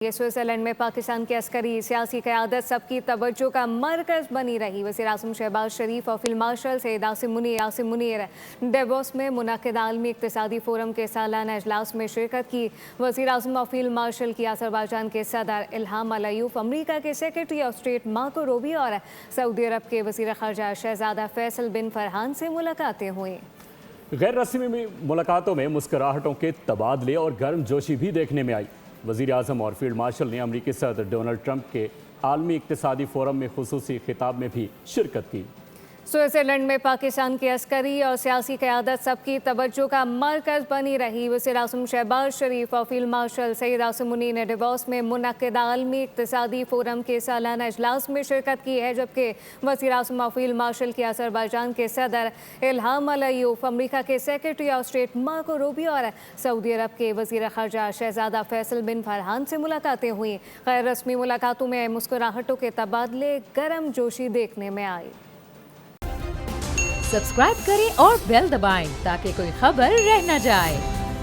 ये स्विट्जरलैंड में पाकिस्तान की अस्करी सियासी क़यादत सबकी तवज्जो का मरकज़ बनी रही। वज़ीर-ए-आज़म शहबाज शरीफ और field marshal Syed Asim Munir Davos में मुनक़िद आलमी इक़्तिसादी फ़ोरम के सालाना इजलास में शिरकत की। वज़ीर-ए-आज़म और फील्ड मार्शल की अज़रबैजान के सदर इल्हाम अलायुफ, अमरीका के secretary of state Marco Rubio और सऊदी अरब के वज़ीर ख़ारजा शहज़ादा फैसल बिन फरहान से मुलाकातें हुईं। गैर रस्मी मुलाकातों में मुस्कराहटों के तबादले और गर्मजोशी भी देखने में आई। वज़ीर आज़म और फील्ड मार्शल ने अमरीकी सदर डोनाल्ड ट्रंप के आलमी इक़्तिसादी फ़ोरम में ख़ुसूसी खिताब में भी शिरकत की। स्विट्जरलैंड में पाकिस्तान की अस्करी और सियासी क़यादत सबकी तवज्जो का मरकज़ बनी रही। वज़ीर-ए-आज़म शहबाज शरीफ और फील्ड मार्शल सैयद आसिम मुनीर ने डेवोस में मुनक़िद आलमी इक़्तिसादी फ़ोरम के सालाना इजलास में शिरकत की है, जबकि वज़ीर-ए-आज़म और फील्ड मार्शल की अज़रबैजान के सदर इल्हाम अलायुफ, अमरीका के secretary of state Marco Rubio और सऊदी अरब के वज़ीर ख़ारजा शहज़ादा फैसल बिन फरहान से मुलाकातें हुईं। गैर रस्मी मुलाकातों में मुस्कुराहटों के तबादले, गर्म जोशी देखने में आई। सब्सक्राइब करें और बेल दबाएं ताकि कोई खबर रह न जाए।